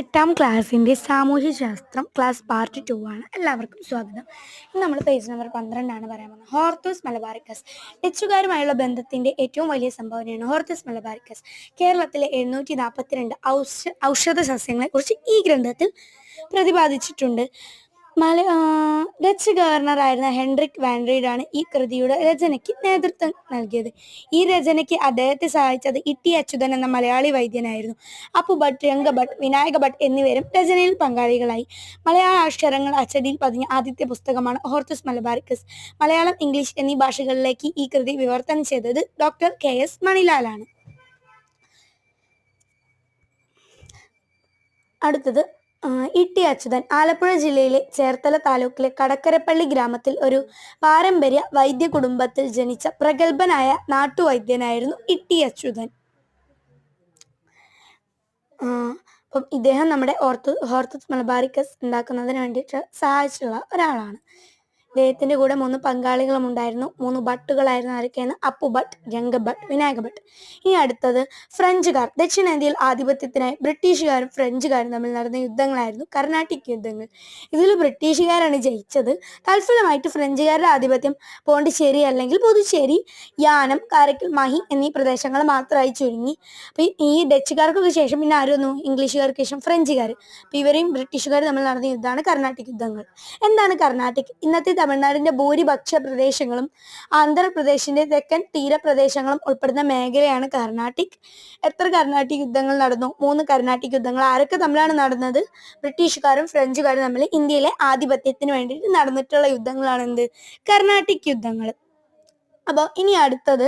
എട്ടാം ക്ലാസ്സിൻ്റെ സാമൂഹ്യശാസ്ത്രം class part 2 ആണ്. എല്ലാവർക്കും സ്വാഗതം. ഇന്ന് നമ്മൾ പേജ് നമ്പർ 12 പറയാൻ പോകുന്നത്. ഹോർത്തൂസ് മലബാറിക്കസ് ഡച്ചുകാരുമായുള്ള ബന്ധത്തിൻ്റെ ഏറ്റവും വലിയ സംഭാവനയാണ് ഹോർത്തൂസ് മലബാറിക്കസ്. കേരളത്തിലെ 742 ഔഷധ സസ്യങ്ങളെക്കുറിച്ച് ഈ ഗ്രന്ഥത്തിൽ പ്രതിപാദിച്ചിട്ടുണ്ട്. ഡച്ച് ഗവർണറായിരുന്ന ഹെൻറിക് വാൻ റീഡാണ് ഈ കൃതിയുടെ രചനയ്ക്ക് നേതൃത്വം നൽകിയത്. ഈ രചനയ്ക്ക് അദ്ദേഹത്തെ സഹായിച്ചത് ഇ.ടി. അച്യുതൻ എന്ന മലയാളി വൈദ്യനായിരുന്നു. അപ്പു ഭട്ട്, രംഗഭട്ട്, വിനായക ഭട്ട് എന്നിവരും രചനയിൽ പങ്കാളികളായി. മലയാള അക്ഷരങ്ങൾ അച്ചടിയിൽ പതിഞ്ഞ ആദ്യത്തെ പുസ്തകമാണ് ഹോർത്തൂസ് മലബാറിക്കസ്. മലയാളം, ഇംഗ്ലീഷ് എന്നീ ഭാഷകളിലേക്ക് ഈ കൃതി വിവർത്തനം ചെയ്തത് ഡോക്ടർ കെ.എസ്. മണിലാലാണ്. അടുത്തത് ഇ.ടി. അച്യുതൻ. ആലപ്പുഴ ജില്ലയിലെ ചേർത്തല താലൂക്കിലെ കടക്കരപ്പള്ളി ഗ്രാമത്തിൽ ഒരു പാരമ്പര്യ വൈദ്യ കുടുംബത്തിൽ ജനിച്ച പ്രഗത്ഭനായ നാട്ടുവൈദ്യനായിരുന്നു ഇ.ടി. അച്യുതൻ. അപ്പം ഇദ്ദേഹം നമ്മുടെ ഹോർത്തൂസ് മലബാറിക്കസ് ഉണ്ടാക്കുന്നതിന് വേണ്ടിയിട്ട് സഹായിച്ചുള്ള ഒരാളാണ്. ഇദ്ദേഹത്തിൻ്റെ കൂടെ 3 പങ്കാളികളും ഉണ്ടായിരുന്നു. 3 ഭട്ടുകളായിരുന്നു. ആരൊക്കെയാണ്? അപ്പു ഭട്ട്, രംഗഭട്ട്, വിനായക ഭട്ട്. ഇനി അടുത്തത് ഫ്രഞ്ചുകാർ. ദക്ഷിണേന്ത്യയിൽ ആധിപത്യത്തിനായി ബ്രിട്ടീഷുകാരും ഫ്രഞ്ചുകാരും തമ്മിൽ നടന്ന യുദ്ധങ്ങളായിരുന്നു കർണാട്ടിക് യുദ്ധങ്ങൾ. ഇതിൽ ബ്രിട്ടീഷുകാരാണ് ജയിച്ചത്. തൽഫലമായിട്ട് ഫ്രഞ്ചുകാരുടെ ആധിപത്യം പോണ്ടിച്ചേരി അല്ലെങ്കിൽ പുതുച്ചേരി, യാനം, കാരക്കൽ, മാഹി എന്നീ പ്രദേശങ്ങൾ മാത്രമായി ചുരുങ്ങി. അപ്പം ഈ ഡച്ചുകാർക്കൊക്കെ ശേഷം പിന്നെ ആരൊന്നു? ഇംഗ്ലീഷുകാർക്ക് ശേഷം ഫ്രഞ്ചുകാർ. അപ്പം ഇവരെയും ബ്രിട്ടീഷുകാർ തമ്മിൽ നടന്ന യുദ്ധമാണ് കർണാട്ടിക് യുദ്ധങ്ങൾ. എന്താണ് കർണാട്ടിക്? ഇന്നത്തെ തമിഴ്നാടിൻ്റെ ഭൂരിപക്ഷ പ്രദേശങ്ങളും ആന്ധ്രാപ്രദേശിൻ്റെ തെക്കൻ തീരപ്രദേശങ്ങളും ഉൾപ്പെടുന്ന മേഖലയാണ് കർണാട്ടിക്. എത്ര കർണാട്ടിക് യുദ്ധങ്ങൾ നടന്നു? 3 കർണാട്ടിക് യുദ്ധങ്ങൾ. ആരൊക്കെ തമ്മിലാണ് നടന്നത്? ബ്രിട്ടീഷുകാരും ഫ്രഞ്ചുകാരും തമ്മിൽ ഇന്ത്യയിലെ ആധിപത്യത്തിന് വേണ്ടിയിട്ട് നടന്നിട്ടുള്ള യുദ്ധങ്ങളാണ് കർണാട്ടിക് യുദ്ധങ്ങൾ. അപ്പോൾ ഇനി അടുത്തത്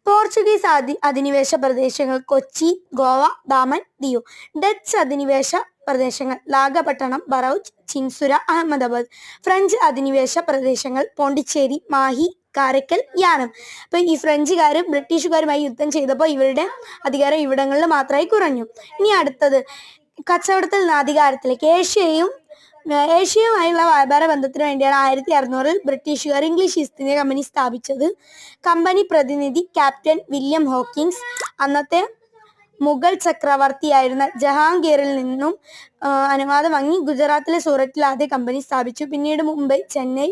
പോർച്ചുഗീസ് അധിനിവേശ പ്രദേശങ്ങൾ കൊച്ചി, ഗോവ, ദാമൻ, ദിയു. ഡച്ച് അധിനിവേശ പ്രദേശങ്ങൾ നാഗപട്ടണം, ബറൗച്ച്, ചിൻസുര, അഹമ്മദാബാദ്. ഫ്രഞ്ച് അധിനിവേശ പ്രദേശങ്ങൾ പോണ്ടിച്ചേരി, മാഹി, കാരക്കൽ, യാനം. അപ്പോൾ ഈ ഫ്രഞ്ചുകാർ ബ്രിട്ടീഷുകാരുമായി യുദ്ധം ചെയ്തപ്പോൾ ഇവരുടെ അധികാരം ഇവിടങ്ങളിൽ മാത്രമായി കുറഞ്ഞു. ഇനി അടുത്തത് കച്ചവടത്തിൽ നിന്ന് അധികാരത്തിലേക്ക്. ഏഷ്യയുമായുള്ള വ്യാപാര ബന്ധത്തിന് വേണ്ടിയാണ് 1600 ബ്രിട്ടീഷുകാർ ഇംഗ്ലീഷ് ഈസ്റ്റ് ഇന്ത്യ കമ്പനി സ്ഥാപിച്ചത്. കമ്പനി പ്രതിനിധി ക്യാപ്റ്റൻ വില്യം ഹോക്കിൻസ് അന്നത്തെ മുഗൾ ചക്രവർത്തിയായിരുന്ന ജഹാംഗീറിൽ നിന്നും അനുവാദം വാങ്ങി ഗുജറാത്തിലെ സൂറത്തിൽ ആദ്യ കമ്പനി സ്ഥാപിച്ചു. പിന്നീട് മുംബൈ, ചെന്നൈ,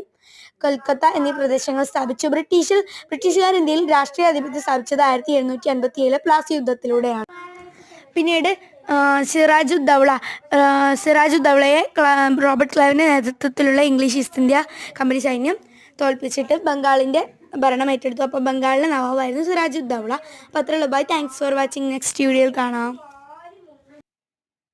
കൊൽക്കത്ത എന്നീ പ്രദേശങ്ങൾ സ്ഥാപിച്ചു. ബ്രിട്ടീഷുകാർ ഇന്ത്യയിൽ രാഷ്ട്രീയ ആധിപത്യം സ്ഥാപിച്ചത് 1757 പ്ലാസി യുദ്ധത്തിലൂടെയാണ്. പിന്നീട് സിറാജുദ്ദൗളയെ റോബർട്ട് ക്ലൈവിൻ്റെ നേതൃത്വത്തിലുള്ള ഇംഗ്ലീഷ് ഈസ്റ്റ് ഇന്ത്യ കമ്പനി സൈന്യം തോൽപ്പിച്ചിട്ട് ബംഗാളിൻ്റെ ഭരണം ഏറ്റെടുത്തു. അപ്പോൾ ബംഗാളിലെ നവാബായിരുന്നു സിറാജുദ്ദൗള. അപ്പോൾ അത്രയുള്ള bye. Thanks for watching. Next വീഡിയോയിൽ കാണാം.